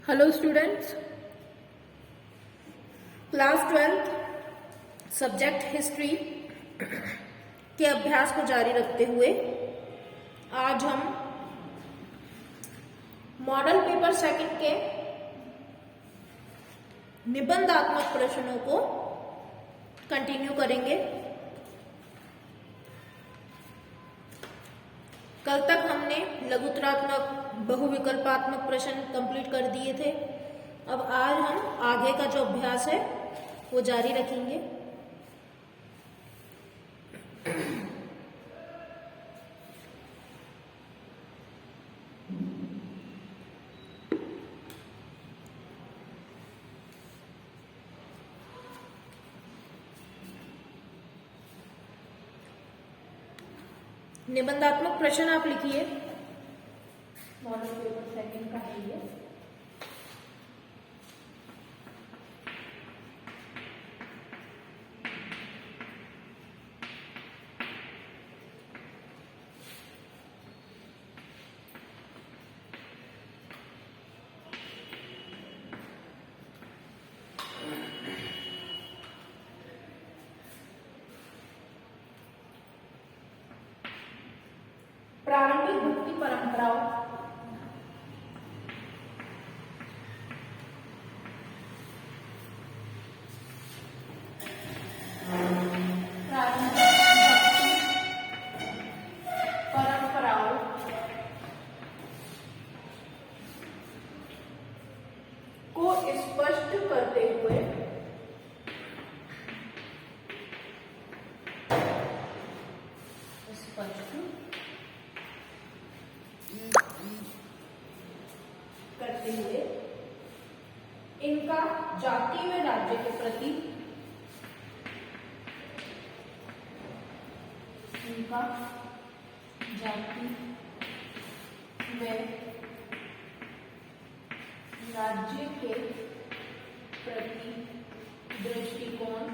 Hello students, class 12 subject history के अभ्यास को जारी रखते हुए आज हम मॉडल पेपर सेकंड के निबंधात्मक प्रश्नों को कंटिन्यू करेंगे। कल तक हमने लघुत्तरात्मक बहुविकल्पात्मक प्रश्न कंप्लीट कर दिए थे। अब आज हम आगे का जो अभ्यास है वो जारी रखेंगे। निबंधात्मक प्रश्न आप लिखिए, मॉडल पेपर सेकंड का है ये। प्रारंभिक भक्ति परंपराओं। को स्पष्ट करते हुए इनका जाति व राज्य के प्रति दृष्टिकोण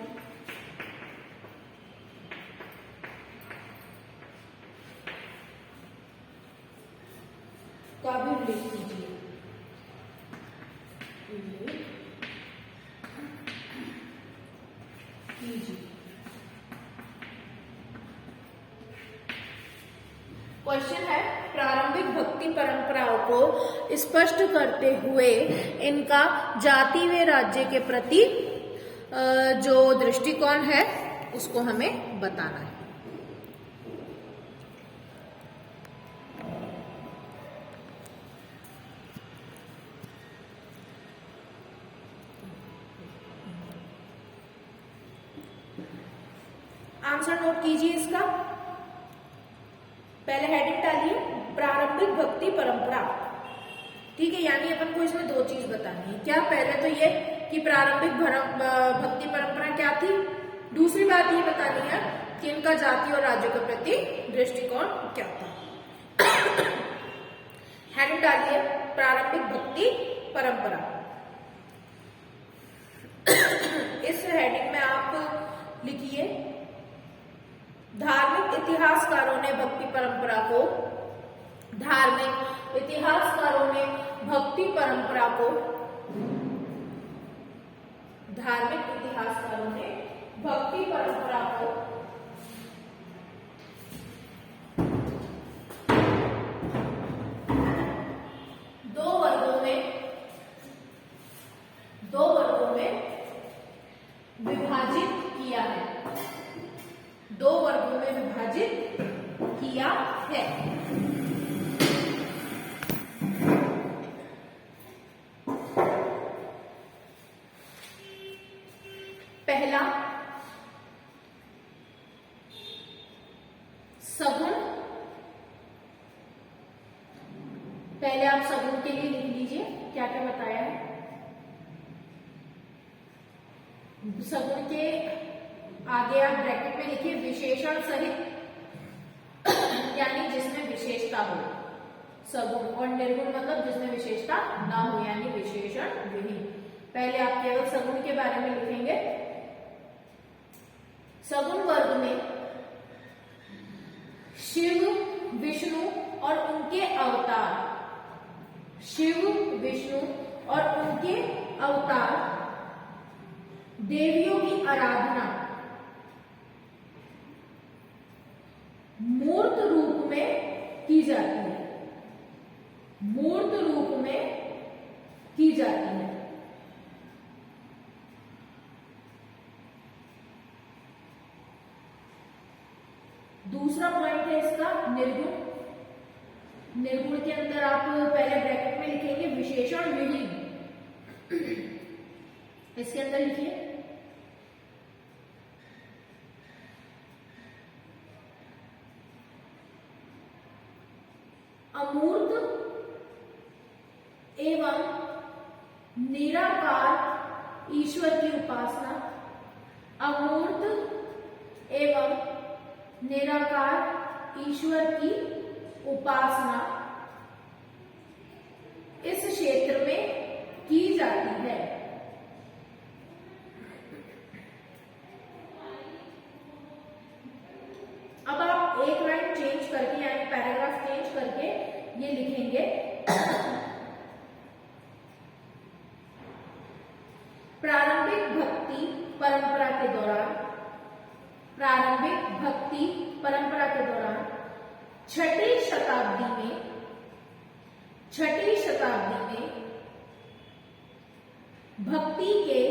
का भी उल्लेख कीजिए। क्वेश्चन है, प्रारंभिक भक्ति परंपराओं को स्पष्ट करते हुए इनका जाति व राज्य के प्रति जो दृष्टिकोण है उसको हमें बताना है। आंसर नोट कीजिए इसका। पहले हेडिंग डालिए, प्रारंभिक भक्ति परंपरा। ठीक है, यानी अपन को इसमें दो चीज बतानी है। क्या? पहले तो ये कि प्रारंभिक भक्ति परंपरा क्या थी। दूसरी बात ये बतानी है कि इनका जाति और राज्य के प्रति दृष्टिकोण क्या था। हेडिंग डालिए, प्रारंभिक भक्ति परंपरा। इस हेडिंग में आप लिखिए, धार्मिक इतिहासकारों ने भक्ति परंपरा को धार्मिक इतिहासकारों ने भक्ति परंपरा को दो वर्गों में विभाजित किया है। दो वर्गों में विभाजित किया है। पहला, सगुण। पहले आप सगुण के लिए लिख लीजिए क्या क्या बताया है। सगुण के आगे आप ब्रैकेट में लिखिए विशेषण सहित, यानी जिसमें विशेषता हो। सगुण और निर्गुण मतलब जिसमें विशेषता ना हो, यानी विशेषण विहीन। पहले आप केवल सगुण के बारे में लिखेंगे। सगुण वर्ग में शिव, विष्णु और उनके अवतार, शिव, विष्णु और उनके अवतार देवियों की आराधना मूर्त रूप में की जाती है, मूर्त रूप में की जाती है। दूसरा पॉइंट है इसका निर्गुण। निर्गुण के अंदर आप पहले ब्रैकेट में लिखेंगे विशेषण विहीन, इसके अंदर लिखिए अमूर्त एवं निराकार ईश्वर की उपासना, अमूर्त एवं निराकार ईश्वर की उपासना इस क्षेत्र में की जाती है। अब आप एक लाइन चेंज करके यानी पैराग्राफ चेंज करके ये लिखेंगे प्रारंभिक भक्ति परंपरा के दौरान, प्रारंभिक भक्ति परंपरा के दौरान छठी शताब्दी में भक्ति के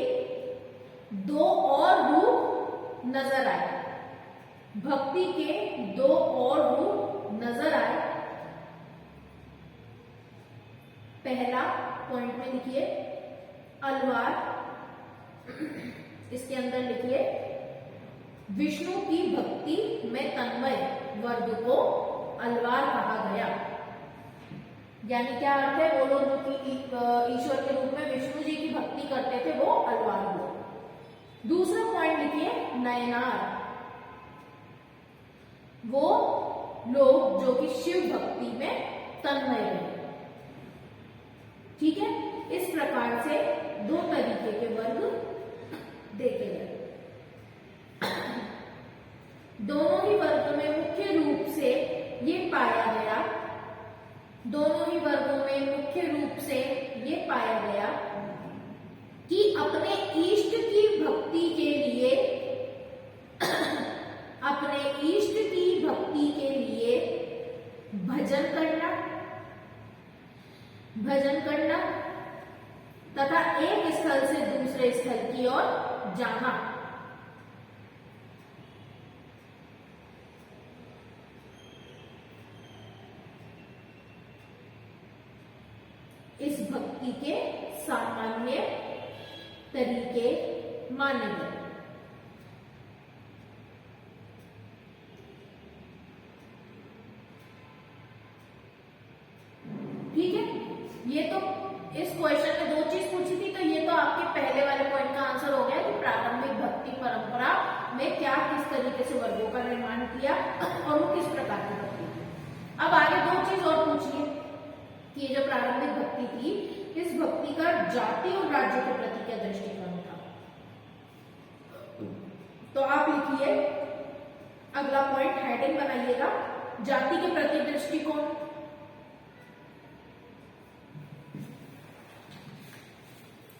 दो और रूप नजर आए, भक्ति के दो और रूप नजर आए। पहला पॉइंट में लिखिए अलवार, इसके अंदर लिखिए विष्णु की भक्ति में तन्मय वर्ग को अलवार कहा गया। यानी क्या अर्थ है, वो लोग जो कि ईश्वर के रूप में विष्णु जी की भक्ति करते थे वो अलवार हुए। दूसरा पॉइंट लिखिए नयनार, वो लोग जो कि शिव भक्ति में तन्मय रहे। ठीक है, इस प्रकार से दो तरीके के वर्ग देखे गए। दोनों ही वर्ग में मुख्य रूप से ये पाया गया, दोनों ही वर्गों में मुख्य रूप से ये पाया गया कि अपने इष्ट की भक्ति के लिए, अपने इष्ट की भक्ति के लिए भजन करना तथा एक स्थल से दूसरे स्थल की ओर जाना। इस भक्ति के सामान्य तरीके माने गए। ठीक है, ये तो इस क्वेश्चन में दो चीज पूछी थी, तो ये तो आपके पहले वाले पॉइंट का आंसर हो गया कि प्रारंभिक भक्ति परंपरा में क्या किस तरीके से वर्गों का निर्माण किया और वो किस प्रकार की भक्ति थी। अब आगे दो चीज और पूछिए कि ये जो प्रारंभिक भक्ति थी, इस भक्ति का जाति और राज्य के प्रति क्या दृष्टिकोण था। तो आप लिखिए अगला पॉइंट, हेडिंग बनाइएगा जाति के प्रति दृष्टिकोण।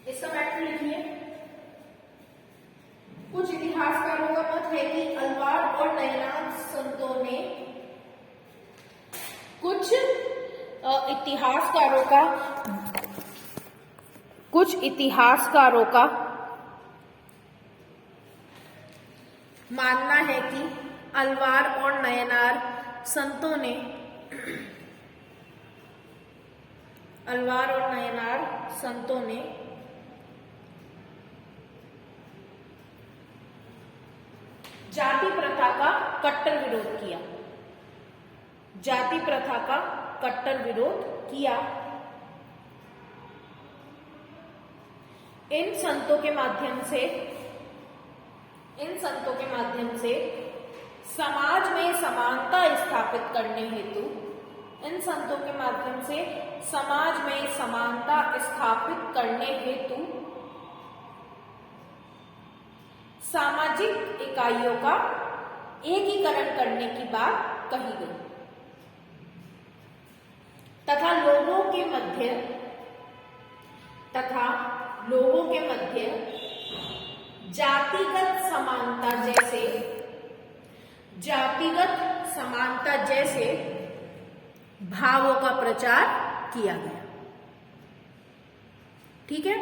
इसका मैटर लिखिए कुछ इतिहासकारों का मत है कि अलवार और नयनार संतों ने, कुछ इतिहासकारों का मानना है कि अलवार और नयनार संतों ने, अलवार और नयनार संतों ने जाति प्रथा का कट्टर विरोध किया, जाति प्रथा का कट्टर विरोध किया। इन संतों के माध्यम से समाज में समानता स्थापित करने हेतु, इन संतों के माध्यम से समाज में समानता स्थापित करने हेतु सामाजिक इकाइयों का एकीकरण करने की बात कही गई तथा तथा लोगों के मध्य जातिगत समानता जैसे भावों का प्रचार किया गया। ठीक है,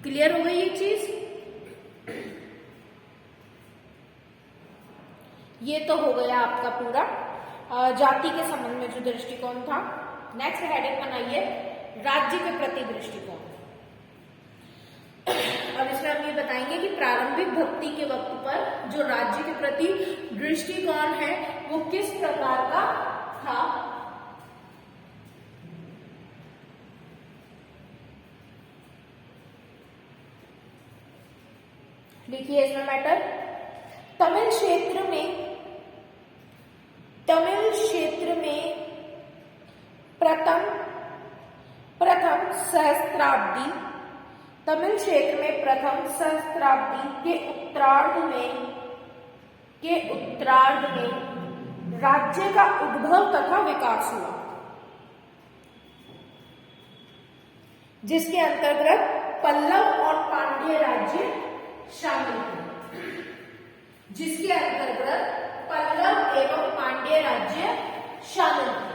क्लियर हो गई ये चीज? ये तो हो गया आपका पूरा जाति के संबंध में जो दृष्टिकोण था। नेक्स्ट हेडिंग बनाइए राज्य के प्रति दृष्टिकोण। अब इसमें हम ये बताएंगे कि प्रारंभिक भक्ति के वक्त पर जो राज्य के प्रति दृष्टिकोण है वो किस प्रकार का था। लिखिए इसमें मैटर। तमिल क्षेत्र में प्रथम सहस्त्राब्दी के उत्तरार्ध में राज्य का उद्भव तथा विकास हुआ, जिसके अंतर्गत पल्लव और पांड्य राज्य शामिल थे। जिसके अंतर्गत पल्लव एवं पांड्य राज्य शामिल थे।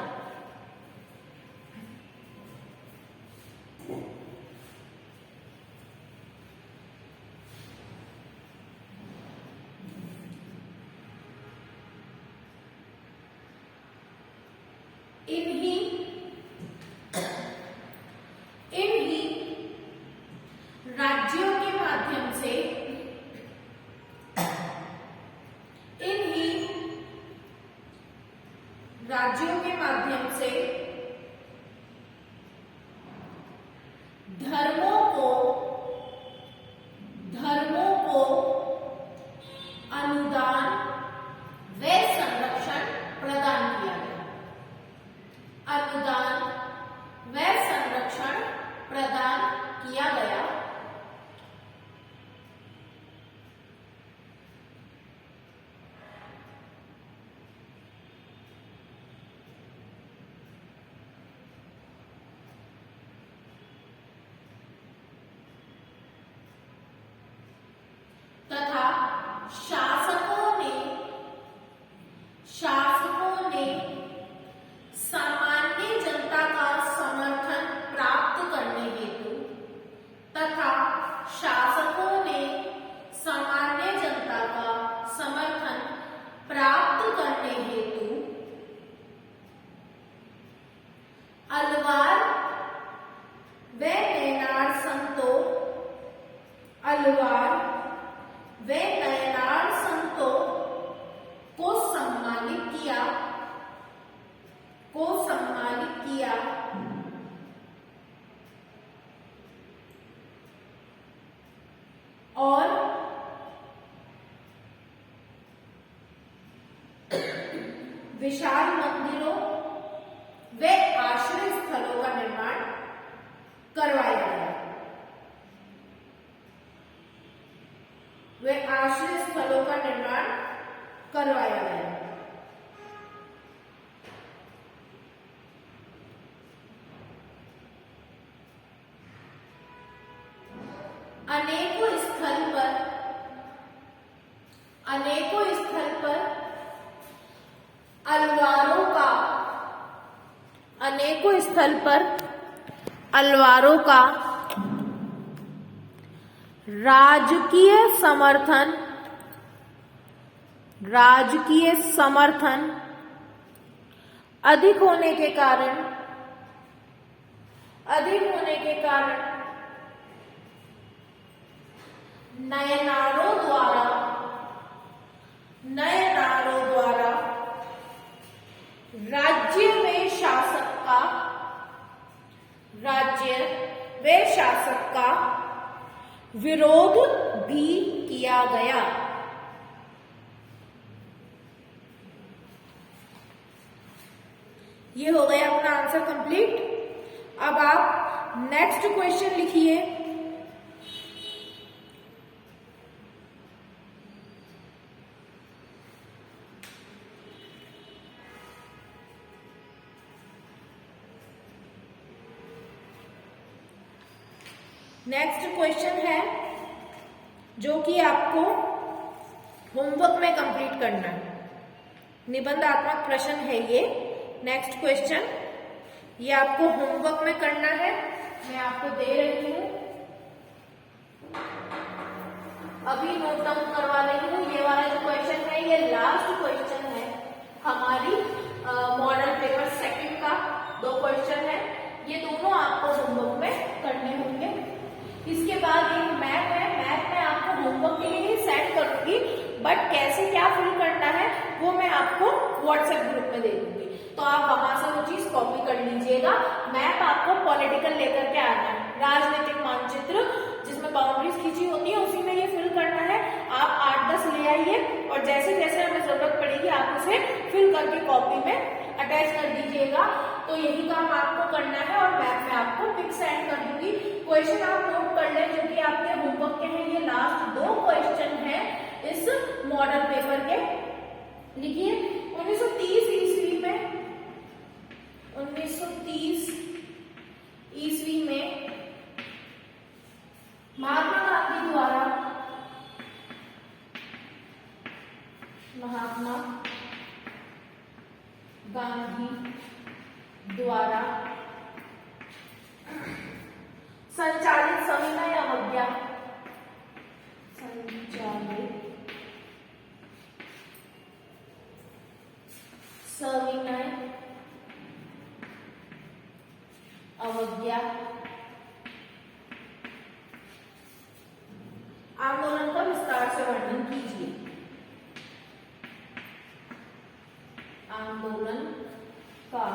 इन्हीं राज्यों के माध्यम से धर्मों को अनुदान व संरक्षण प्रदान किया गया। अनुदान व संरक्षण प्रदान किया गया। तथा शासकों ने सामान्य जनता का समर्थन प्राप्त करने हेतु अलवार व नयनार संतों को सम्मानित किया और विशाल मंदिरों व आश्रय स्थलों का निर्माण करवाया गया। अनेकों स्थल पर अलवारों का राजकीय समर्थन अधिक होने के कारण नयनारों द्वारा राज्य व शासक का विरोध भी किया गया। ये हो गया अपना आंसर कंप्लीट। अब आप नेक्स्ट क्वेश्चन लिखिए। नेक्स्ट क्वेश्चन है जो कि आपको होमवर्क में कंप्लीट करना है, निबंधात्मक प्रश्न है ये। नेक्स्ट क्वेश्चन ये आपको होमवर्क में करना है, मैं आपको दे रही हूं, अभी नोट डाउन करवा रही हूँ। ये वाला जो क्वेश्चन है ये लास्ट क्वेश्चन है हमारी मॉडल पेपर सेकंड का। 2 क्वेश्चन है, ये दोनों आपको होमवर्क में करने होंगे। इसके बाद एक मैथ है, मैथ में आपको होमवर्क के लिए ही सेंड करूंगी, बट कैसे क्या फिल करना है वो मैं आपको व्हाट्सएप ग्रुप में दे दूंगी, तो आप वहां से वो चीज कॉपी कर लीजिएगा। मैप आपको पॉलिटिकल लेकर के आना है, राजनीतिक मानचित्र जिसमें बाउंड्रीज खींची होती है उसी में ये फिल करना है। आप 8-10 ले आइए और जैसे जैसे हमें जरूरत पड़ेगी आप उसे फिल करके कॉपी में अटैच कर दीजिएगा। तो यही काम आपको करना है और मैप में आपको पिक सेंड कर दूंगी। क्वेश्चन आप नोट कर लें जो कि आपके होमवर्क के हैं, ये लास्ट 2 क्वेश्चन हैं इस मॉडल पेपर के। लिखिए 1930 ईस्वी में, 1930 ईस्वी में महात्मा गांधी द्वारा, महात्मा गांधी द्वारा संचालित सविनय अवज्ञा, संचालित सविनय अवज्ञा आंदोलन का विस्तार से वर्णन कीजिए। आंदोलन का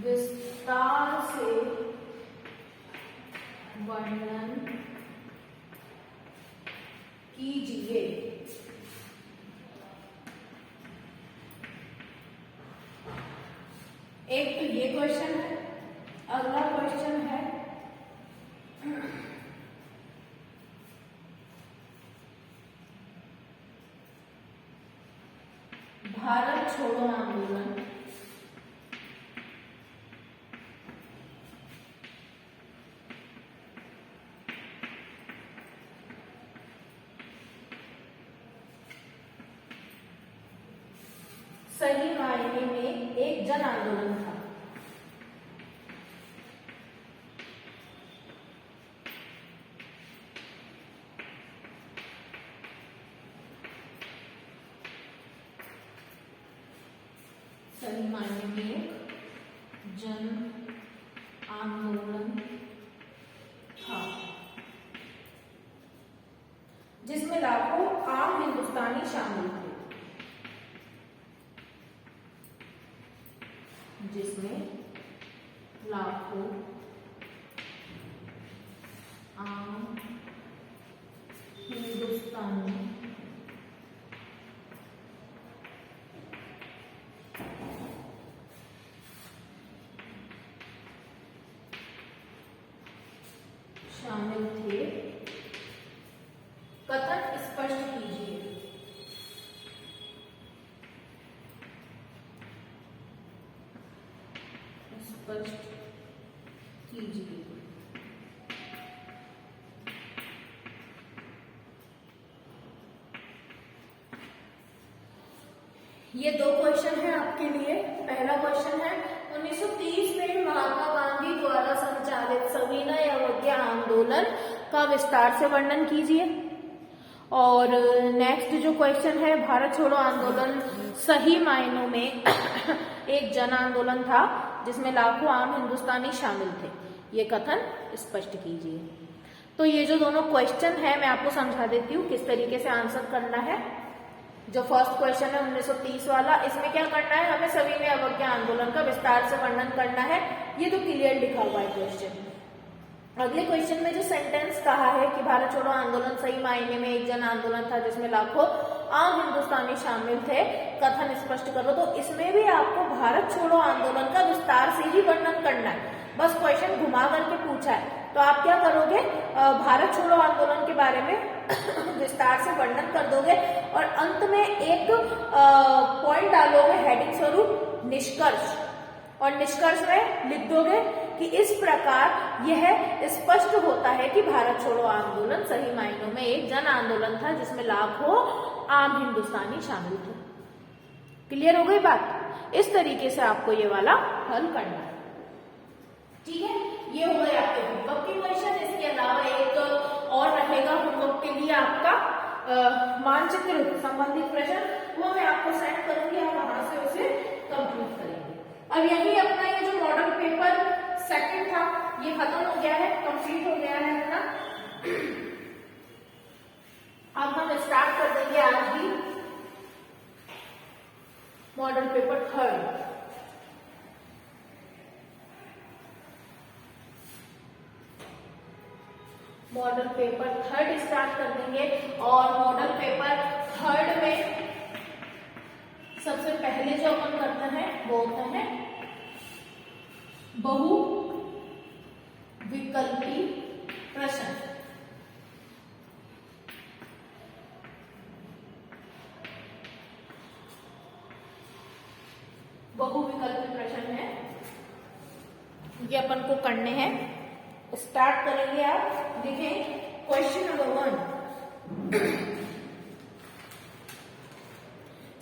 विस्तार से वर्णन कीजिए। एक तो ये क्वेश्चन है, अगला क्वेश्चन है भारत छोड़ो आंदोलन सही मायने में एक जन आंदोलन था। सही मायने में जन आंदोलन था जिसमें लाखों आम हिंदुस्तानी शामिल थे, जिसमें लाखों आम हिंदुस्तानी शामिल थे। कथन स्पष्ट कीजिए। स्पष्ट कीजिए। ये 2 क्वेश्चन है आपके लिए। पहला क्वेश्चन है 1930 में महात्मा गांधी द्वारा संचालित सविनय अवज्ञा आंदोलन का विस्तार से वर्णन कीजिए। और नेक्स्ट जो क्वेश्चन है, भारत छोड़ो आंदोलन सही मायनों में एक जन आंदोलन था जिसमें लाखों आम हिंदुस्तानी शामिल थे, ये कथन स्पष्ट कीजिए। तो ये जो दोनों क्वेश्चन है मैं आपको समझा देती हूँ किस तरीके से आंसर करना है। जो फर्स्ट क्वेश्चन है 1930 वाला, इसमें क्या करना है, हमें सविनय अवज्ञा आंदोलन का विस्तार से वर्णन करना है। ये तो क्लियर लिखा हुआ है क्वेश्चन। अगले क्वेश्चन में जो सेंटेंस कहा है कि भारत छोड़ो आंदोलन सही मायने में एक जन आंदोलन था जिसमें लाखों आम हिंदुस्तानी शामिल थे, कथन स्पष्ट करो, तो इसमें भी आपको भारत छोड़ो आंदोलन का विस्तार से ही वर्णन करना है। बस क्वेश्चन घुमा करके पूछा है तो आप क्या करोगे, भारत छोड़ो आंदोलन के बारे में विस्तार से वर्णन कर दोगे और अंत में एक पॉइंट डालोगे हेडिंग स्वरूप निष्कर्ष, और निष्कर्ष में लिख दोगे कि इस प्रकार यह स्पष्ट होता है कि भारत छोड़ो आंदोलन सही मायनों में एक जन आंदोलन था जिसमें लाखों आम हिंदुस्तानी शामिल थे। क्लियर हो गई बात? इस तरीके से आपको ये वाला हल करना है। ठीक है, ये हो गए आपके होमवर्क के क्वेश्चन। इसके अलावा एक और रहेगा होमवर्क के लिए आपका मानचित्र संबंधित प्रश्न, वो मैं आपको सेंड करूंगी, आप वहां से उसे कंप्लीट करेंगे। अब यही अपना ये जो मॉडल पेपर सेकंड था ये खत्म हो गया है, कंप्लीट हो गया है अपना। अब हम स्टार्ट कर देंगे आज भी model paper third. Model paper third start कर देंगे और मॉडल पेपर थर्ड में सबसे पहले जो अपन करते हैं वो होता है बहु विकल्पी प्रश्न। बहुविकल्पी प्रश्न है, ये अपन को करने हैं। स्टार्ट करेंगे, आप देखें क्वेश्चन नंबर 1।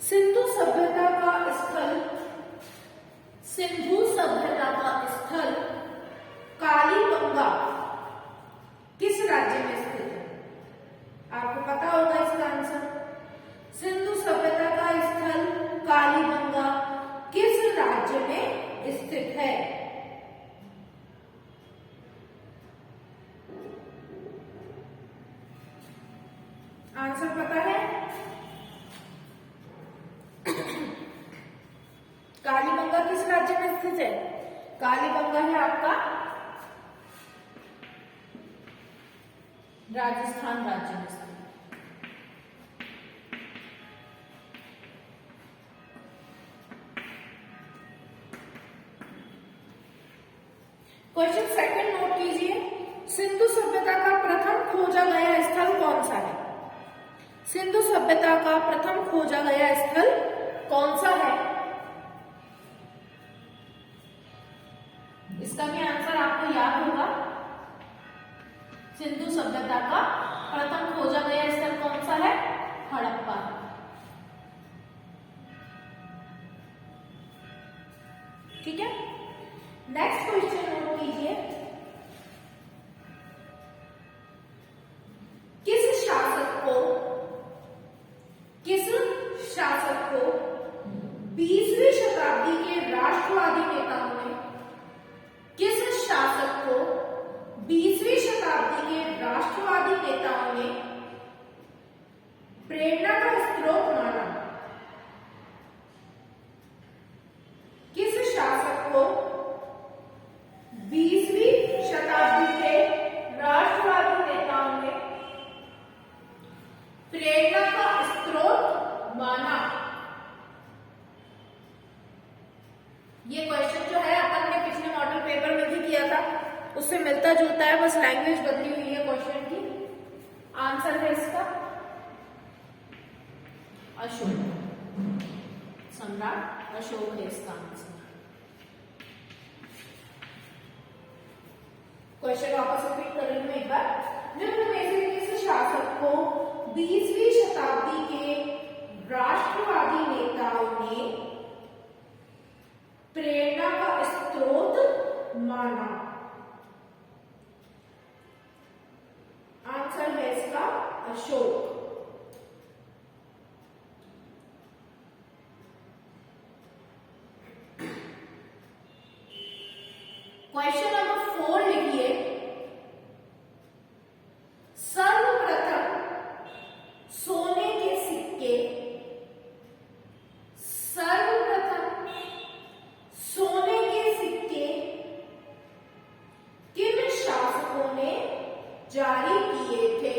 सिंधु सभ्यता का स्थल, सिंधु सभ्यता का स्थल कालीबंगा किस राज्य में स्थित है? आपको पता होगा इसका आंसर। सिंधु सभ्यता का स्थल कालीबंगा किस राज्य में स्थित है? आंसर पता है? कालीबंगा किस राज्य में स्थित है? कालीबंगा है आपका राजस्थान राज्य में स्थित। क्वेश्चन सेकंड नोट कीजिए। सिंधु सभ्यता का प्रथम खोजा गया स्थल कौन सा है? सिंधु सभ्यता का प्रथम खोजा गया स्थल कौन सा है? इसका भी आंसर आपको याद होगा। सिंधु सभ्यता का प्रथम खोजा गया स्थल कौन सा है? हड़प्पा। ठीक है, नेक्स्ट क्वेश्चन नोट कीजिए। किस शासक को 20वीं शताब्दी के राष्ट्रवादी नेताओं ने, किस शासक को 20वीं शताब्दी के राष्ट्रवादी नेताओं ने प्रेरणा का स्रोत माना? किस शासक को 20वीं शताब्दी के राष्ट्रवादी नेताओं ने प्रेरणा का स्रोत माना? ये क्वेश्चन जो है अपन ने पिछले मॉडल पेपर में भी किया था, उससे मिलता जुलता है, बस लैंग्वेज बदली हुई है क्वेश्चन की। आंसर है इसका अशोक, सम्राट अशोक है इसका आंसर। क्वेश्चन वापस रिपीट करेंगे मैं एक बार। निम्न में से किस शासक को 20वीं शताब्दी के राष्ट्रवादी नेताओं ने प्रेरणा का स्रोत माना? आंसर है इसका अशोक। क्वेश्चन नंबर 4 लिखिए। सर्वप्रथम सोने के सिक्के, सर्वप्रथम सोने के सिक्के किन शासकों ने जारी किए थे?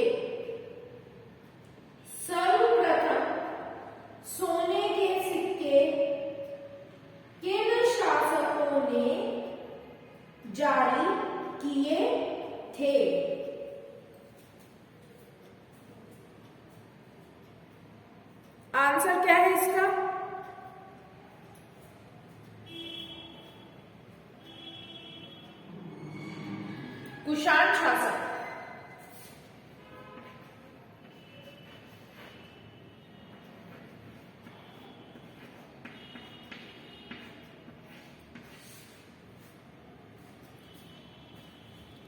सर्वप्रथम सोने के सिक्के किन शासकों ने जारी कुषाण शासक।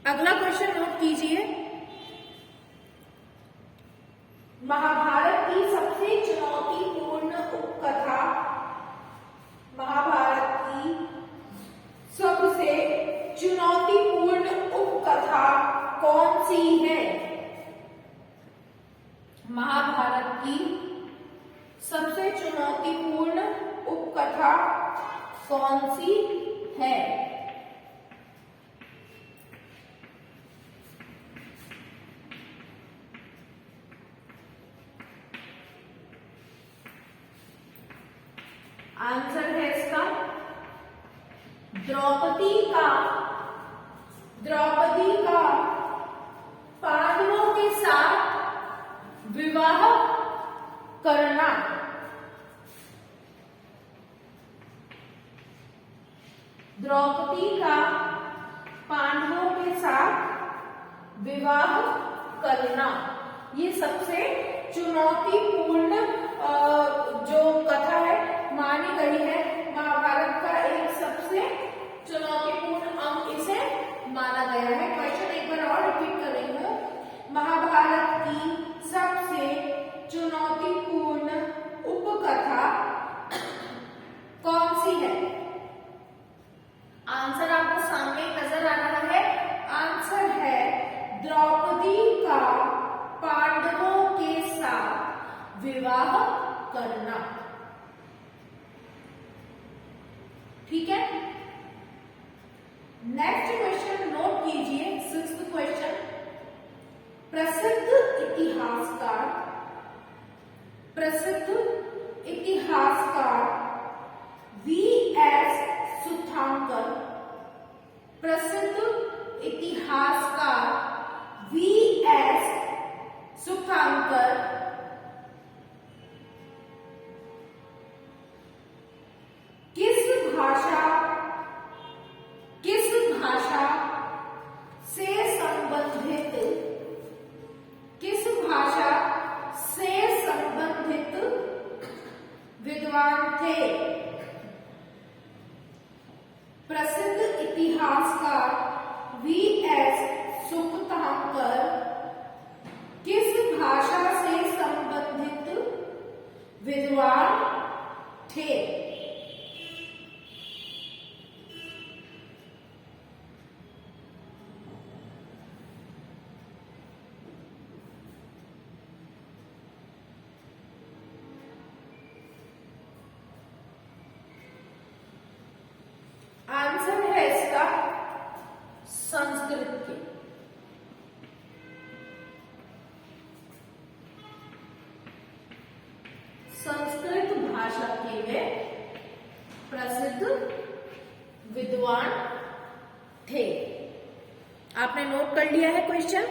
अगला क्वेश्चन नोट कीजिए, महाभारत की सबसे चुनौतीपूर्ण उपकथा, महाभारत की सबसे चुनौतीपूर्ण उपकथा कौन सी है? महाभारत की सबसे चुनौतीपूर्ण उपकथा कौन सी है? आंसर है इसका द्रौपदी का पांडवों के साथ विवाह करना। द्रौपदी का पांडवों के साथ विवाह करना, ये सबसे चुनौतीपूर्ण जो कथा है मानी गई है। महाभारत का एक सबसे चुनौतीपूर्ण अंग इसे माना गया है। क्वेश्चन एक बार और रिपीट कर रही हूँ, महाभारत की सबसे चुनौतीपूर्ण उपकथा कौन सी है? आंसर आपको सामने नजर आ रहा है। आंसर है द्रौपदी का पांडवों के साथ विवाह करना। ठीक है, नेक्स्ट क्वेश्चन नोट कीजिए, 6th क्वेश्चन, प्रसिद्ध इतिहासकार वी.एस. सुधाकर, प्रसिद्ध इतिहासकार वी.एस. सुधाकर किस भाषा से संबंधित विद्वान थे? प्रसिद्ध इतिहासकार वी.एस. सुधाकर किस भाषा से संबंधित विद्वान थे? आंसर है इसका संस्कृत के। संस्कृत भाषा के वे प्रसिद्ध विद्वान थे। आपने नोट कर लिया है क्वेश्चन,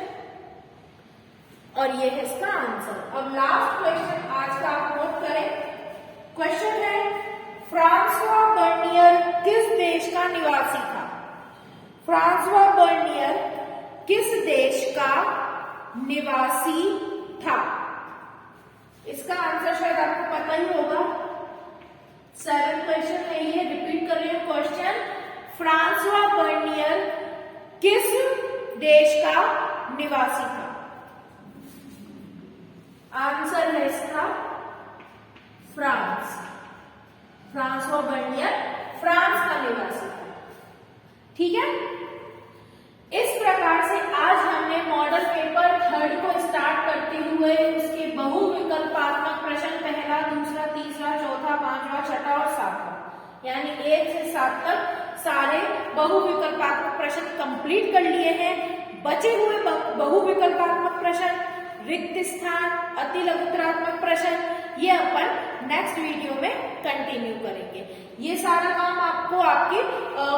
और ये है इसका आंसर। अब लास्ट क्वेश्चन आज का आप नोट करें। क्वेश्चन है, फ्रांसवा बर्नियर किस देश का निवासी था? फ्रांसवा बर्नियर किस देश का निवासी था? इसका आंसर शायद आपको पता ही होगा। 7th क्वेश्चन है ये, रिपीट कर रही हूं क्वेश्चन, फ्रांसवा बर्नियर किस देश का निवासी था? आंसर है इसका फ्रांस। फ्रांसवा बर्नियर फ्रांस का निवासी था। ठीक है, इस प्रकार से आज हमने मॉडल पेपर 3rd को स्टार्ट करते हुए उसके बहुविकल्पात्मक प्रश्न पहला, दूसरा, तीसरा, चौथा, पांचवा, छठा और सातवां, यानी 1 से 7 तक सारे बहुविकल्पात्मक प्रश्न कंप्लीट कर लिए हैं। बचे हुए बहुविकल्पात्मक प्रश्न, रिक्त स्थान, अति लघुत्तरात्मक प्रश्न, ये अपन नेक्स्ट वीडियो में कंटिन्यू करेंगे। ये सारा काम आपको आपकी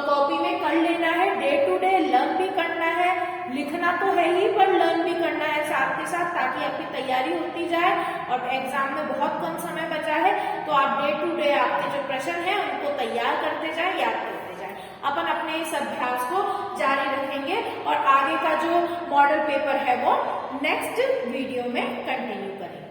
कॉपी में कर लेना है, डे टू डे लर्न भी करना है, लिखना तो है ही पर लर्न भी करना है साथ के साथ, ताकि आपकी तैयारी होती जाए। और एग्जाम में बहुत कम समय बचा है, तो आप डे टू डे आपके जो प्रश्न है उनको तैयार करते जाए, याद करते जाए। अपन अपने इस अभ्यास को जारी रखेंगे और आगे का जो मॉडल पेपर है वो नेक्स्ट वीडियो में कंटिन्यू करेंगे।